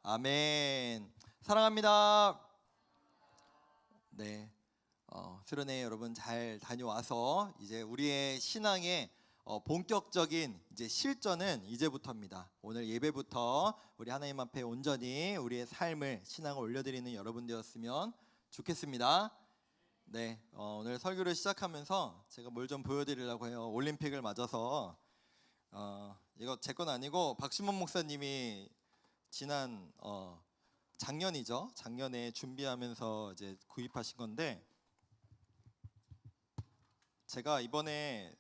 아멘. 사랑합니다. 네, 수련회 여러분 잘 다녀와서 이제 우리의 신앙의 본격적인 이제 실전은 이제부터입니다. 오늘 예배부터 우리 하나님 앞에 온전히 우리의 삶을 신앙을 올려드리는 여러분 되었으면 좋겠습니다. 네, 오늘 설교를 시작하면서 제가 뭘 좀 보여드리려고 해요. 올림픽을 맞아서 이거 제 건 아니고 박시몬 목사님이 지난 작년이죠. 작년에 준비하면서 이제 구입하신 건데, 제가 이번에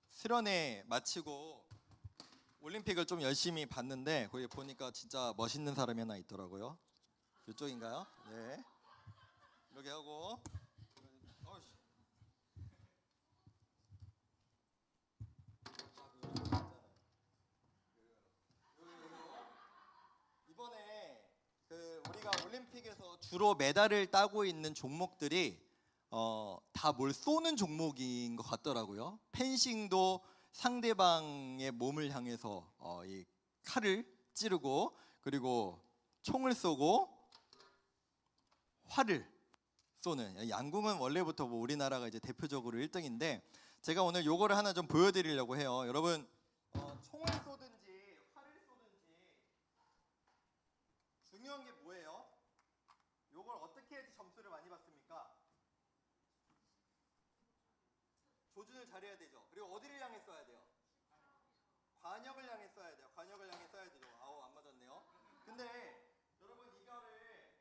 수련회 마치고 올림픽을 좀 열심히 봤는데 거기 보니까 진짜 멋있는 사람이 하나 있더라고요. 이쪽인가요? 네. 이렇게 하고 이번에 우리가 올림픽에서 주로 메달을 따고 있는 종목들이 다 뭘 쏘는 종목인 것 같더라고요. 펜싱도 상대방의 몸을 향해서 이 칼을 찌르고, 그리고 총을 쏘고 활을 쏘는, 양궁은 원래부터 뭐 우리나라가 이제 대표적으로 1등인데 제가 오늘 요거를 하나 좀 보여드리려고 해요. 여러분, 총을 쏘든지 활을 쏘든지 중요한 게 뭐예요? 요걸 어떻게 해야지 점수를 많이 받습니까? 조준을 잘해야 되죠. 그리고 어디를 향해 쏴야 돼요? 관역을 향해 쏴야 돼요. 관역을 향해 쏴야 되죠. 아우, 안 맞았네요. 근데 여러분, 이거를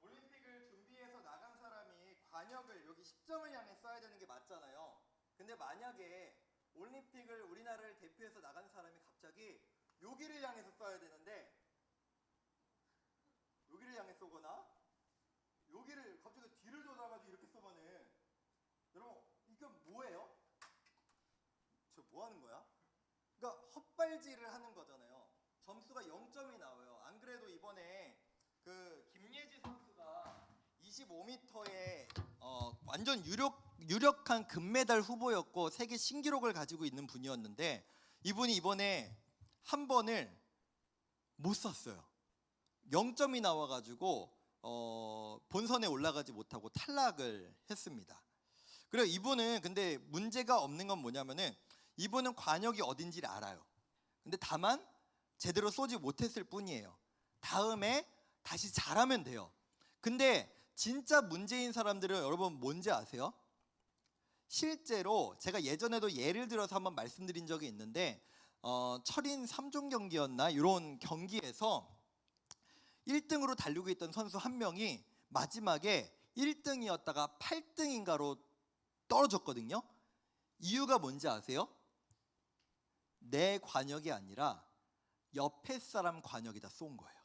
올림픽을 준비해서 나간 사람이 관역을 여기 10점을 향해 쏴야 되는 게 맞잖아요. 근데 만약에 올림픽을 우리나라를 대표해서 나간 사람이 갑자기 여기를 향해서 쏴야 되는데 여기를 향해 쏘거나 여기를 갑자기 뒤를 돌아가지고 이렇게 쏘면은, 여러분 이건 뭐예요? 저 뭐 하는 거야? 그러니까 헛발질을 하는 거잖아요. 점수가 0점이 나와요. 안 그래도 이번에 김예지 선수가 25m에 완전 유력한 금메달 후보였고 세계 신기록을 가지고 있는 분이었는데, 이분이 이번에 한 번을 못 쐈어요. 0점이 나와가지고 본선에 올라가지 못하고 탈락을 했습니다. 그리고 이분은 근데 문제가 없는 건 뭐냐면은 이분은 관역이 어딘지를 알아요. 근데 다만 제대로 쏘지 못했을 뿐이에요. 다음에 다시 잘하면 돼요. 근데 진짜 문제인 사람들은 여러분 뭔지 아세요? 실제로 제가 예전에도 예를 들어서 한번 말씀드린 적이 있는데, 철인 3종 경기였나 이런 경기에서 1등으로 달리고 있던 선수 한 명이 마지막에 1등이었다가 8등인가로 떨어졌거든요. 이유가 뭔지 아세요? 내 관역이 아니라 옆에 사람 관역에다 쏜 거예요.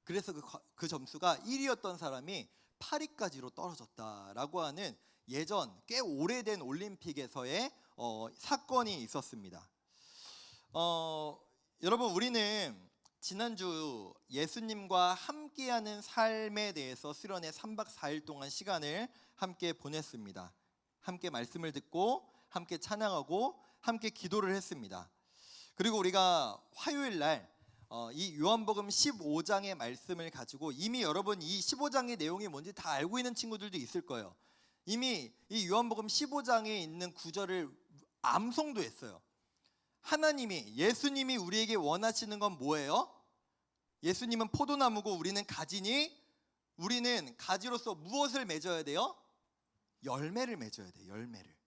그래서 그 점수가 1위였던 사람이 8위까지로 떨어졌다라고 하는 예전 꽤 오래된 올림픽에서의 사건이 있었습니다. 여러분, 우리는 지난주 예수님과 함께하는 삶에 대해서 수련회 3박 4일 동안 시간을 함께 보냈습니다. 함께 말씀을 듣고 함께 찬양하고 함께 기도를 했습니다. 그리고 우리가 화요일 날 이 요한복음 15장의 말씀을 가지고, 이미 여러분 이 15장의 내용이 뭔지 다 알고 있는 친구들도 있을 거예요. 이미 이 요한복음 15장에 있는 구절을 암송도 했어요. 예수님이 우리에게 원하시는 건 뭐예요? 예수님은 포도나무고 우리는 가지니 우리는 가지로서 무엇을 맺어야 돼요? 열매를 맺어야 돼요. 열매를.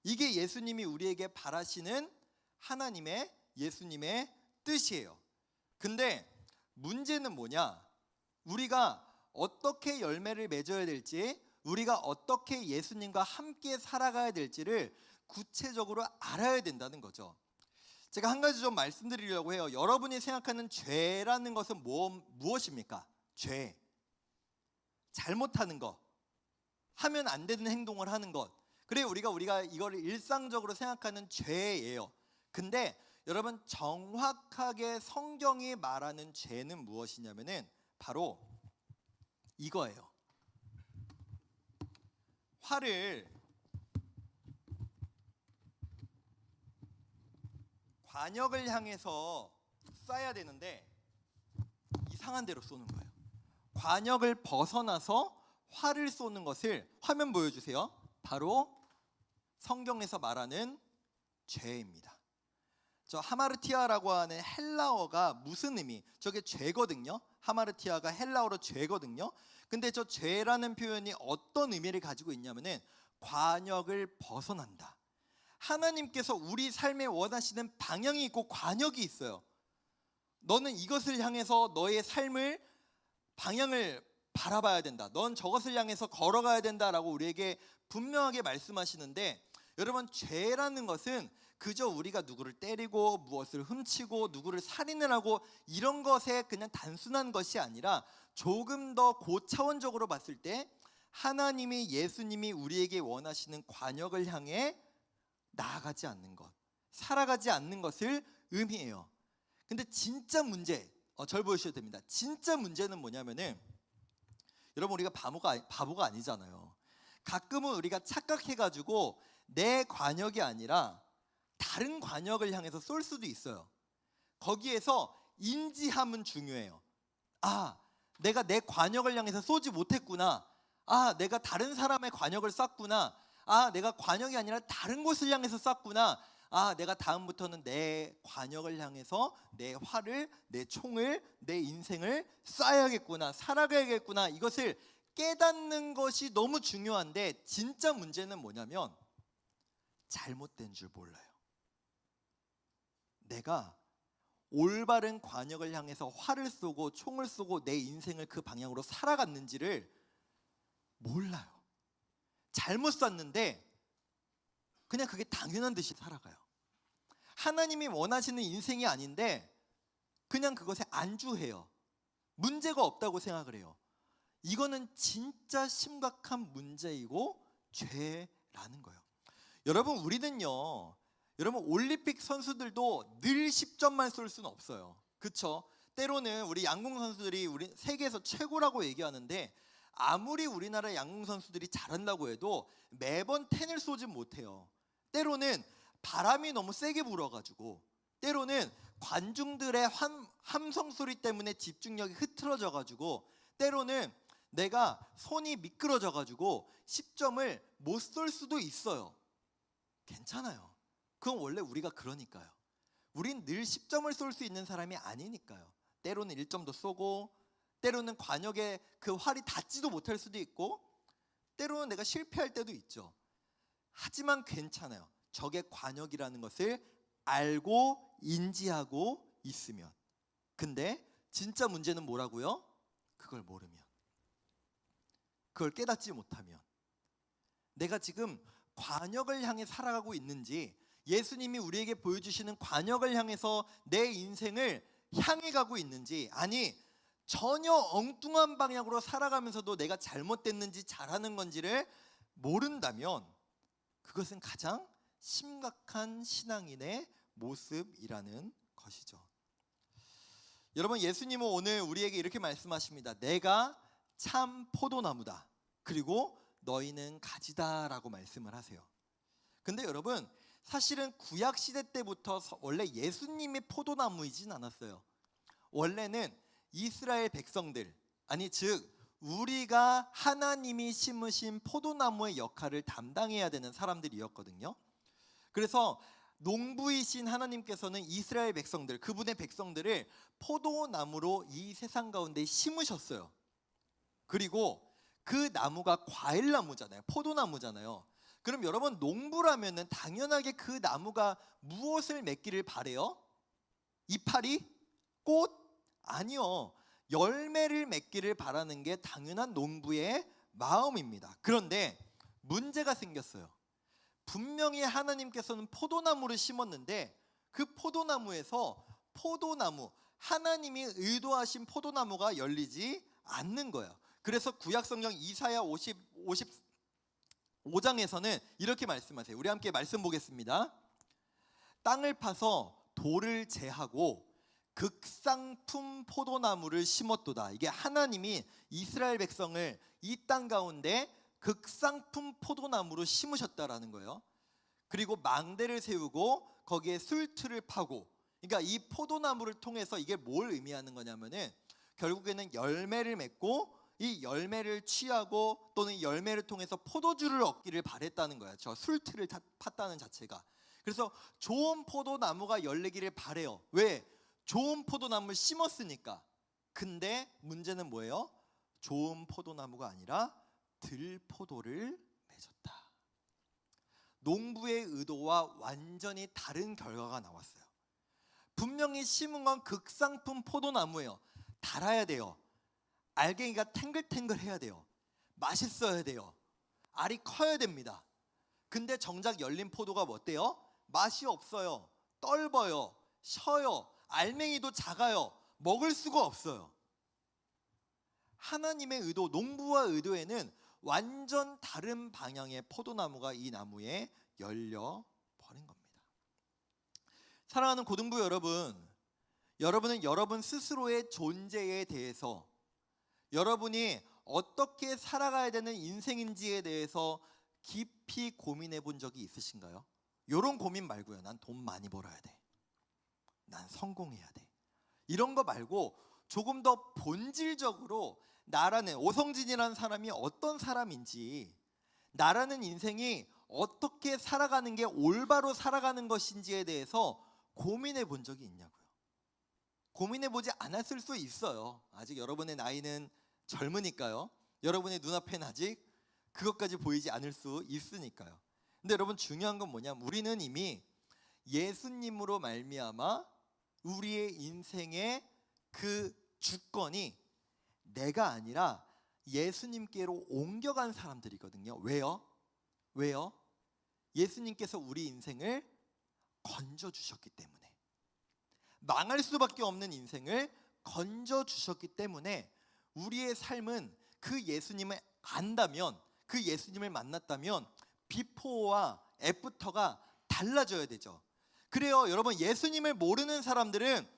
이게 예수님이 우리에게 바라시는 예수님의 뜻이에요. 근데 문제는 뭐냐? 우리가 어떻게 열매를 맺어야 될지, 우리가 어떻게 예수님과 함께 살아가야 될지를 구체적으로 알아야 된다는 거죠. 제가 한 가지 좀 말씀드리려고 해요. 여러분이 생각하는 죄라는 것은 무엇입니까? 죄. 잘못하는 것. 하면 안 되는 행동을 하는 것. 그래, 우리가 이거를 일상적으로 생각하는 죄예요. 근데 여러분, 정확하게 성경이 말하는 죄는 무엇이냐면은 바로 이거예요. 활을 관역을 향해서 쏴야 되는데 상한 대로 쏘는 거예요. 관역을 벗어나서 활을 쏘는 것을 화면 보여주세요. 바로 성경에서 말하는 죄입니다. 저 하마르티아라고 하는 헬라어가 무슨 의미? 저게 죄거든요. 하마르티아가 헬라어로 죄거든요. 근데 저 죄라는 표현이 어떤 의미를 가지고 있냐면은 관역을 벗어난다. 하나님께서 우리 삶에 원하시는 방향이 있고 관역이 있어요. 너는 이것을 향해서 너의 삶을 방향을 바라봐야 된다. 넌 저것을 향해서 걸어가야 된다라고 우리에게 분명하게 말씀하시는데, 여러분, 죄라는 것은 그저 우리가 누구를 때리고 무엇을 훔치고 누구를 살인을 하고 이런 것에 그냥 단순한 것이 아니라 조금 더 고차원적으로 봤을 때 하나님이, 예수님이 우리에게 원하시는 관역을 향해 나아가지 않는 것, 살아가지 않는 것을 의미해요. 근데 진짜 문제, 절 보셔도 됩니다. 진짜 문제는 뭐냐면은, 여러분, 우리가 바보가 아니잖아요. 가끔은 우리가 착각해가지고 내 관역이 아니라 다른 관역을 향해서 쏠 수도 있어요. 거기에서 인지함은 중요해요. 아, 내가 내 관역을 향해서 쏘지 못했구나. 아, 내가 다른 사람의 관역을 쐈구나. 아, 내가 관역이 아니라 다른 곳을 향해서 쐈구나. 아, 내가 다음부터는 내 관역을 향해서 내 활을, 내 총을, 내 인생을 쏴야겠구나, 살아가야겠구나. 이것을 깨닫는 것이 너무 중요한데, 진짜 문제는 뭐냐면 잘못된 줄 몰라요. 내가 올바른 관역을 향해서 활을 쏘고 총을 쏘고 내 인생을 그 방향으로 살아갔는지를 몰라요. 잘못 쐈는데 그냥 그게 당연한 듯이 살아가요. 하나님이 원하시는 인생이 아닌데 그냥 그것에 안주해요. 문제가 없다고 생각을 해요. 이거는 진짜 심각한 문제이고 죄라는 거예요. 여러분, 우리는요, 여러분, 올림픽 선수들도 늘 10점만 쏠 수는 없어요. 그렇죠? 때로는 우리 양궁 선수들이 우리 세계에서 최고라고 얘기하는데, 아무리 우리나라 양궁 선수들이 잘한다고 해도 매번 텐을 쏘진 못해요. 때로는 바람이 너무 세게 불어가지고, 때로는 관중들의 함성 소리 때문에 집중력이 흐트러져가지고, 때로는 내가 손이 미끄러져가지고 10점을 못 쏠 수도 있어요. 괜찮아요. 그건 원래 우리가 그러니까요. 우린 늘 10점을 쏠 수 있는 사람이 아니니까요. 때로는 1점도 쏘고, 때로는 관역에 그 활이 닿지도 못할 수도 있고, 때로는 내가 실패할 때도 있죠. 하지만 괜찮아요. 적의 관역이라는 것을 알고 인지하고 있으면. 근데 진짜 문제는 뭐라고요? 그걸 모르면, 그걸 깨닫지 못하면, 내가 지금 관역을 향해 살아가고 있는지, 예수님이 우리에게 보여주시는 관역을 향해서 내 인생을 향해 가고 있는지, 아니 전혀 엉뚱한 방향으로 살아가면서도 내가 잘못됐는지 잘하는 건지를 모른다면, 그것은 가장 심각한 신앙인의 모습이라는 것이죠. 여러분, 예수님은 오늘 우리에게 이렇게 말씀하십니다. 내가 참 포도나무다, 그리고 너희는 가지다라고 말씀을 하세요. 근데 여러분, 사실은 구약 시대 때부터 원래 예수님이 포도나무이진 않았어요. 원래는 이스라엘 백성들, 아니 즉 우리가 하나님이 심으신 포도나무의 역할을 담당해야 되는 사람들이었거든요. 그래서 농부이신 하나님께서는 이스라엘 백성들, 그분의 백성들을 포도나무로 이 세상 가운데 심으셨어요. 그리고 그 나무가 과일나무잖아요. 포도나무잖아요. 그럼 여러분, 농부라면은 당연하게 그 나무가 무엇을 맺기를 바래요? 이파리? 꽃? 아니요. 열매를 맺기를 바라는 게 당연한 농부의 마음입니다. 그런데 문제가 생겼어요. 분명히 하나님께서는 포도나무를 심었는데 그 포도나무에서 하나님이 의도하신 포도나무가 열리지 않는 거예요. 그래서 구약성경 이사야 55장에서는 이렇게 말씀하세요. 우리 함께 말씀 보겠습니다. 땅을 파서 돌을 제하고 극상품 포도나무를 심었도다. 이게 하나님이 이스라엘 백성을 이 땅 가운데 극상품 포도나무로 심으셨다라는 거예요. 그리고 망대를 세우고 거기에 술틀을 파고, 그러니까 이 포도나무를 통해서 이게 뭘 의미하는 거냐면은, 결국에는 열매를 맺고 이 열매를 취하고 또는 열매를 통해서 포도주를 얻기를 바랬다는 거예요. 저 술틀을 팠다는 자체가. 그래서 좋은 포도나무가 열리기를 바래요. 왜? 좋은 포도나무를 심었으니까. 근데 문제는 뭐예요? 좋은 포도나무가 아니라 들포도를 맺었다. 농부의 의도와 완전히 다른 결과가 나왔어요. 분명히 심은 건 극상품 포도나무예요. 달아야 돼요. 알갱이가 탱글탱글해야 돼요. 맛있어야 돼요. 알이 커야 됩니다. 근데 정작 열린 포도가 뭐 어때요? 맛이 없어요. 떫어요. 셔요. 알맹이도 작아요. 먹을 수가 없어요. 하나님의 의도, 농부와 의도에는 완전 다른 방향의 포도나무가 이 나무에 열려 버린 겁니다. 사랑하는 고등부 여러분, 여러분은 여러분 스스로의 존재에 대해서, 여러분이 어떻게 살아가야 되는 인생인지에 대해서 깊이 고민해 본 적이 있으신가요? 이런 고민 말고요. 난 돈 많이 벌어야 돼. 난 성공해야 돼. 이런 거 말고 조금 더 본질적으로 나라는, 오성진이라는 사람이 어떤 사람인지, 나라는 인생이 어떻게 살아가는 게 올바로 살아가는 것인지에 대해서 고민해 본 적이 있냐고요. 고민해 보지 않았을 수 있어요. 아직 여러분의 나이는 젊으니까요. 여러분의 눈앞에는 아직 그것까지 보이지 않을 수 있으니까요. 근데 여러분, 중요한 건 뭐냐면 우리는 이미 예수님으로 말미암아 우리의 인생의 그 주권이 내가 아니라 예수님께로 옮겨간 사람들이거든요. 왜요? 왜요? 예수님께서 우리 인생을 건져주셨기 때문에, 망할 수밖에 없는 인생을 건져주셨기 때문에 우리의 삶은 그 예수님을 안다면, 그 예수님을 만났다면 비포와 애프터가 달라져야 되죠. 그래요. 여러분, 예수님을 모르는 사람들은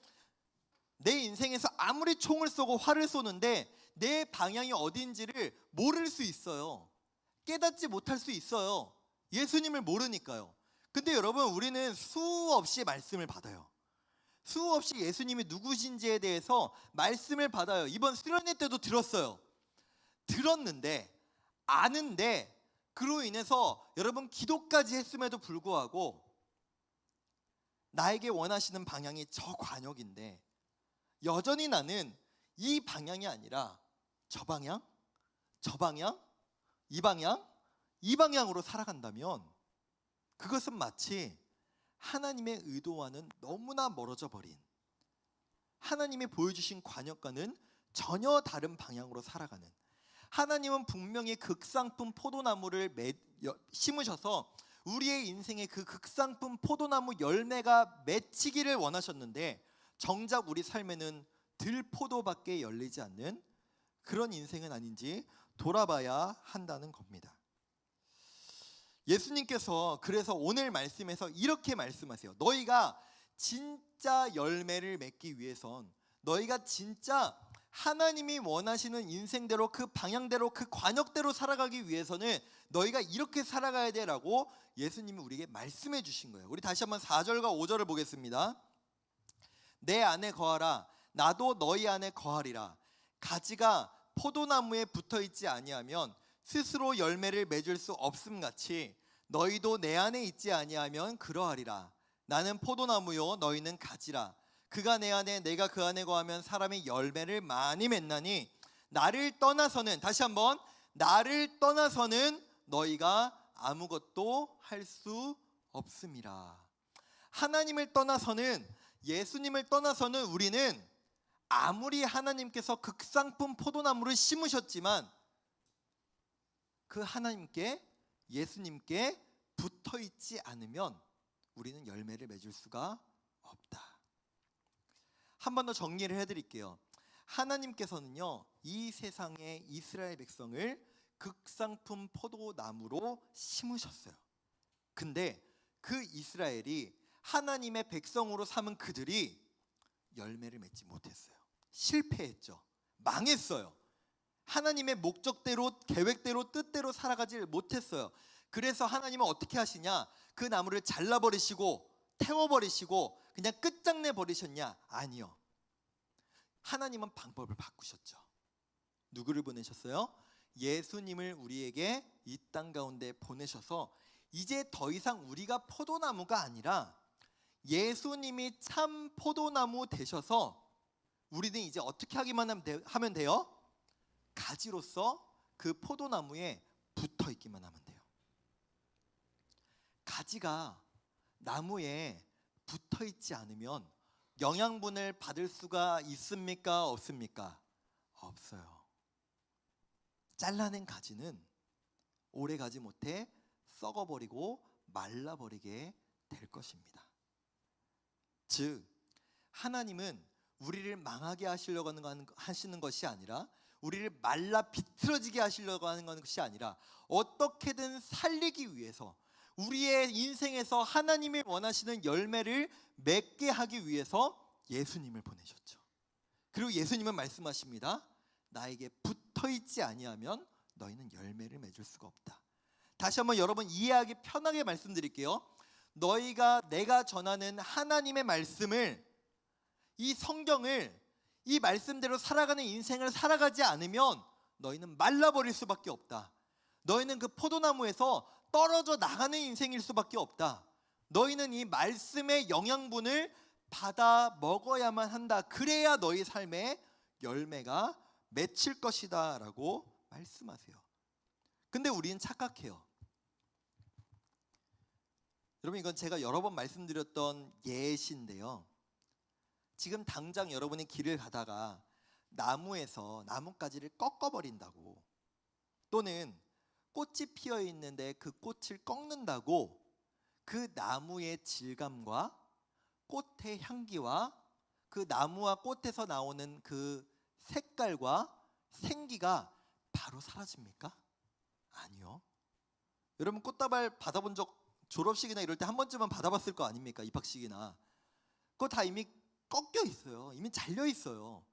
내 인생에서 아무리 총을 쏘고 활을 쏘는데 내 방향이 어딘지를 모를 수 있어요. 깨닫지 못할 수 있어요. 예수님을 모르니까요. 근데 여러분, 우리는 수없이 말씀을 받아요. 수없이 예수님이 누구신지에 대해서 말씀을 받아요. 이번 수련회 때도 들었어요. 들었는데, 아는데, 그로 인해서 여러분 기도까지 했음에도 불구하고 나에게 원하시는 방향이 저 관역인데 여전히 나는 이 방향이 아니라 저 방향, 저 방향, 이 방향, 이 방향으로 살아간다면 그것은 마치 하나님의 의도와는 너무나 멀어져 버린, 하나님이 보여주신 관역과는 전혀 다른 방향으로 살아가는, 하나님은 분명히 극상품 포도나무를 심으셔서 우리의 인생에 그 극상품 포도나무 열매가 맺히기를 원하셨는데 정작 우리 삶에는 들포도밖에 열리지 않는 그런 인생은 아닌지 돌아봐야 한다는 겁니다. 예수님께서 그래서 오늘 말씀에서 이렇게 말씀하세요. 너희가 진짜 열매를 맺기 위해선, 너희가 진짜 하나님이 원하시는 인생대로, 그 방향대로, 그 관역대로 살아가기 위해서는 너희가 이렇게 살아가야 돼라고 예수님이 우리에게 말씀해 주신 거예요. 우리 다시 한번 4절과 5절을 보겠습니다. 내 안에 거하라, 나도 너희 안에 거하리라. 가지가 포도나무에 붙어있지 아니하면 스스로 열매를 맺을 수 없음같이 너희도 내 안에 있지 아니하면 그러하리라. 나는 포도나무요 너희는 가지라. 그가 내 안에 내가 그 안에 거하면 사람이 열매를 많이 맺나니 나를 떠나서는, 다시 한번, 나를 떠나서는 너희가 아무것도 할 수 없음이라. 하나님을 떠나서는, 예수님을 떠나서는 우리는 아무리 하나님께서 극상품 포도나무를 심으셨지만 그 하나님께, 예수님께 붙어있지 않으면 우리는 열매를 맺을 수가 없다. 한 번 더 정리를 해드릴게요. 하나님께서는요, 이 세상의 이스라엘 백성을 극상품 포도나무로 심으셨어요. 근데 그 이스라엘이 하나님의 백성으로 삼은 그들이 열매를 맺지 못했어요. 실패했죠. 망했어요. 하나님의 목적대로, 계획대로, 뜻대로 살아가지 못했어요. 그래서 하나님은 어떻게 하시냐? 그 나무를 잘라버리시고 태워버리시고 그냥 끝장내 버리셨냐? 아니요. 하나님은 방법을 바꾸셨죠. 누구를 보내셨어요? 예수님을 우리에게 이 땅 가운데 보내셔서 이제 더 이상 우리가 포도나무가 아니라 예수님이 참 포도나무 되셔서 우리는 이제 어떻게 하면 돼요? 가지로서 그 포도나무에 붙어 있기만 하면 돼요. 가지가 나무에 붙어 있지 않으면 영양분을 받을 수가 있습니까? 없습니까? 없어요. 잘라낸 가지는 오래 가지 못해 썩어버리고 말라버리게 될 것입니다. 즉 하나님은 우리를 망하게 하시려고 하시는 것이 아니라, 우리를 말라 비틀어지게 하시려고 하는 것이 아니라, 어떻게든 살리기 위해서, 우리의 인생에서 하나님이 원하시는 열매를 맺게 하기 위해서 예수님을 보내셨죠. 그리고 예수님은 말씀하십니다. 나에게 붙어있지 아니하면 너희는 열매를 맺을 수가 없다. 다시 한번 여러분 이해하기 편하게 말씀드릴게요. 내가 전하는 하나님의 말씀을, 이 성경을, 이 말씀대로 살아가는 인생을 살아가지 않으면 너희는 말라버릴 수밖에 없다. 너희는 그 포도나무에서 떨어져 나가는 인생일 수밖에 없다. 너희는 이 말씀의 영양분을 받아 먹어야만 한다. 그래야 너희 삶에 열매가 맺힐 것이다 라고 말씀하세요. 근데 우리는 착각해요. 여러분, 이건 제가 여러 번 말씀드렸던 예시인데요, 지금 당장 여러분이 길을 가다가 나무에서 나뭇가지를 꺾어버린다고, 또는 꽃이 피어 있는데 그 꽃을 꺾는다고 그 나무의 질감과 꽃의 향기와 그 나무와 꽃에서 나오는 그 색깔과 생기가 바로 사라집니까? 아니요. 여러분 꽃다발 받아본 적, 졸업식이나 이럴 때 한 번쯤은 받아봤을 거 아닙니까? 입학식이나. 그거 다 이미 꺾여 있어요. 이미 잘려 있어요.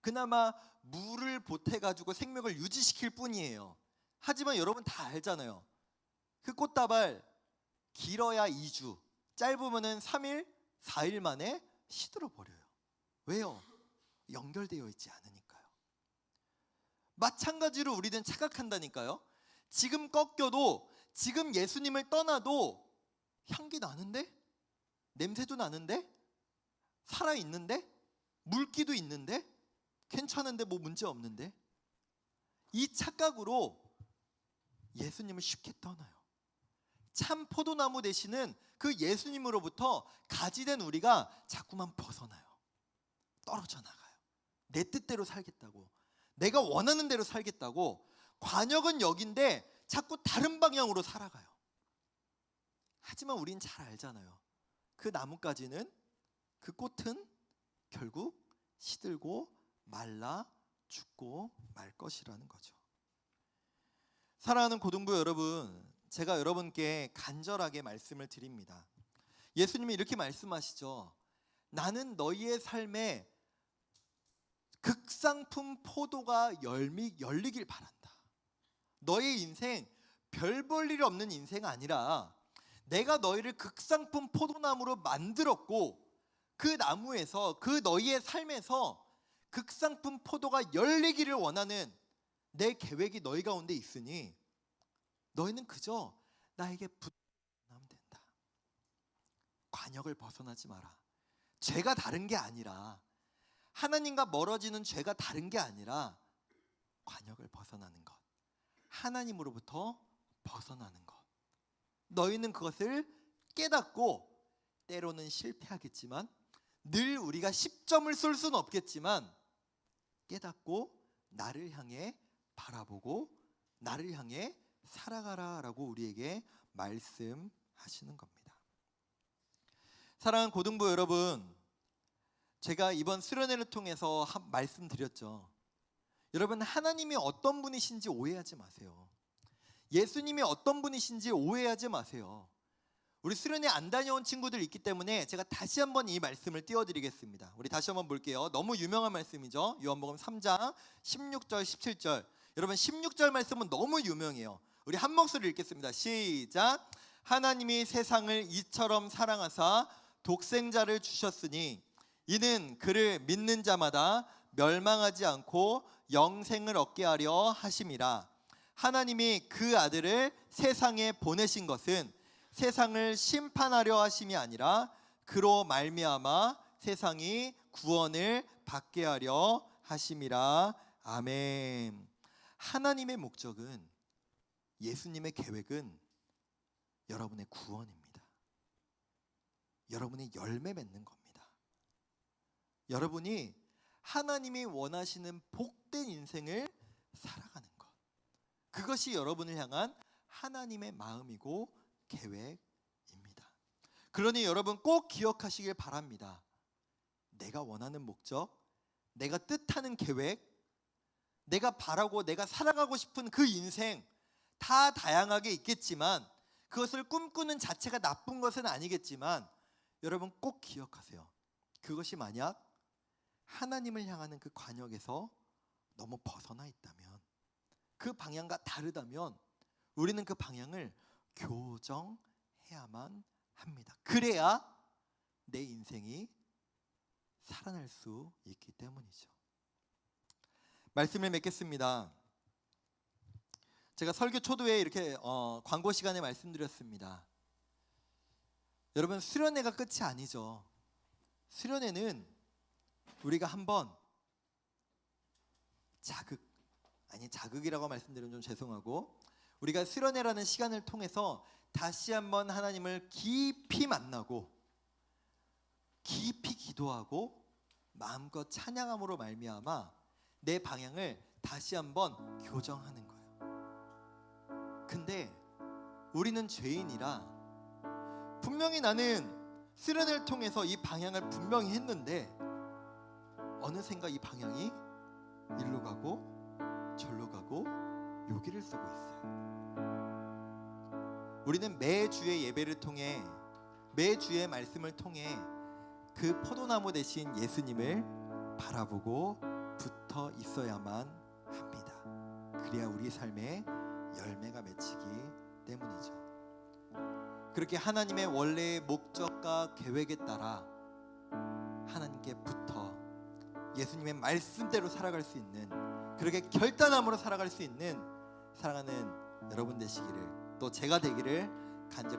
그나마 물을 보태가지고 생명을 유지시킬 뿐이에요. 하지만 여러분 다 알잖아요. 그 꽃다발 길어야 2주, 짧으면은 3일, 4일 만에 시들어 버려요. 왜요? 연결되어 있지 않으니까요. 마찬가지로 우리는 착각한다니까요. 지금 꺾여도, 지금 예수님을 떠나도 향기 나는데? 냄새도 나는데? 살아있는데? 물기도 있는데? 괜찮은데 뭐 문제 없는데? 이 착각으로 예수님을 쉽게 떠나요. 참 포도나무 되시는 그 예수님으로부터 가지된 우리가 자꾸만 벗어나요. 떨어져 나가요. 내 뜻대로 살겠다고, 내가 원하는 대로 살겠다고, 관역은 여긴데 자꾸 다른 방향으로 살아가요. 하지만 우린 잘 알잖아요. 그 나뭇가지는, 그 꽃은 결국 시들고 말라 죽고 말 것이라는 거죠. 사랑하는 고등부 여러분, 제가 여러분께 간절하게 말씀을 드립니다. 예수님이 이렇게 말씀하시죠. 나는 너희의 삶에 극상품 포도가 열리길 바란다. 너의 인생 별 볼 일 없는 인생 아니라 내가 너희를 극상품 포도나무로 만들었고, 그 나무에서, 그 너희의 삶에서 극상품 포도가 열리기를 원하는 내 계획이 너희 가운데 있으니 너희는 그저 나에게 붙으면 된다. 관역을 벗어나지 마라. 죄가 다른 게 아니라, 하나님과 멀어지는 죄가 다른 게 아니라 관역을 벗어나는 것, 하나님으로부터 벗어나는 것. 너희는 그것을 깨닫고, 때로는 실패하겠지만, 늘 우리가 10점을 쏠 수는 없겠지만 깨닫고 나를 향해 바라보고 나를 향해 살아가라라고 우리에게 말씀하시는 겁니다. 사랑하는 고등부 여러분, 제가 이번 수련회를 통해서 말씀드렸죠. 여러분, 하나님이 어떤 분이신지 오해하지 마세요. 예수님이 어떤 분이신지 오해하지 마세요. 우리 수련회 안 다녀온 친구들 있기 때문에 제가 다시 한번 이 말씀을 띄워드리겠습니다. 우리 다시 한번 볼게요. 너무 유명한 말씀이죠. 요한복음 3장 16절 17절. 여러분 16절 말씀은 너무 유명해요. 우리 한 목소리 읽겠습니다. 시작. 하나님이 세상을 이처럼 사랑하사 독생자를 주셨으니 이는 그를 믿는 자마다 멸망하지 않고 영생을 얻게 하려 하심이라. 하나님이 그 아들을 세상에 보내신 것은 세상을 심판하려 하심이 아니라 그로 말미암아 세상이 구원을 받게 하려 하심이라. 아멘. 하나님의 목적은, 예수님의 계획은 여러분의 구원입니다. 여러분의 열매 맺는 겁니다. 여러분이 하나님이 원하시는 복된 인생을 살아가는 것, 그것이 여러분을 향한 하나님의 마음이고 계획입니다. 그러니 여러분 꼭 기억하시길 바랍니다. 내가 원하는 목적, 내가 뜻하는 계획, 내가 바라고 내가 살아가고 싶은 그 인생 다 다양하게 있겠지만, 그것을 꿈꾸는 자체가 나쁜 것은 아니겠지만, 여러분 꼭 기억하세요. 그것이 만약 하나님을 향하는 그 관역에서 너무 벗어나 있다면, 그 방향과 다르다면 우리는 그 방향을 교정해야만 합니다. 그래야 내 인생이 살아날 수 있기 때문이죠. 말씀을 맺겠습니다. 제가 설교 초도에 이렇게 광고 시간에 말씀드렸습니다. 여러분, 수련회가 끝이 아니죠. 수련회는 우리가 한번 자극이라고 말씀드리면 좀 죄송하고, 우리가 수련회라는 시간을 통해서 다시 한번 하나님을 깊이 만나고 깊이 기도하고 마음껏 찬양함으로 말미암아 내 방향을 다시 한번 교정하는 거예요. 근데 우리는 죄인이라 분명히 나는 수련회를 통해서 이 방향을 분명히 했는데 어느샌가 이 방향이 일로 가고 절로 가고 여기를 쓰고 있어요. 우리는 매주의 예배를 통해, 매주의 말씀을 통해 그 포도나무 대신 예수님을 바라보고 붙어 있어야만 합니다. 그래야 우리 삶에 열매가 맺히기 때문이죠. 그렇게 하나님의 원래의 목적과 계획에 따라 하나님께 붙어 예수님의 말씀대로 살아갈 수 있는, 그렇게 결단함으로 살아갈 수 있는 사랑하는 여러분 되시기를, 또 제가 되기를 간절히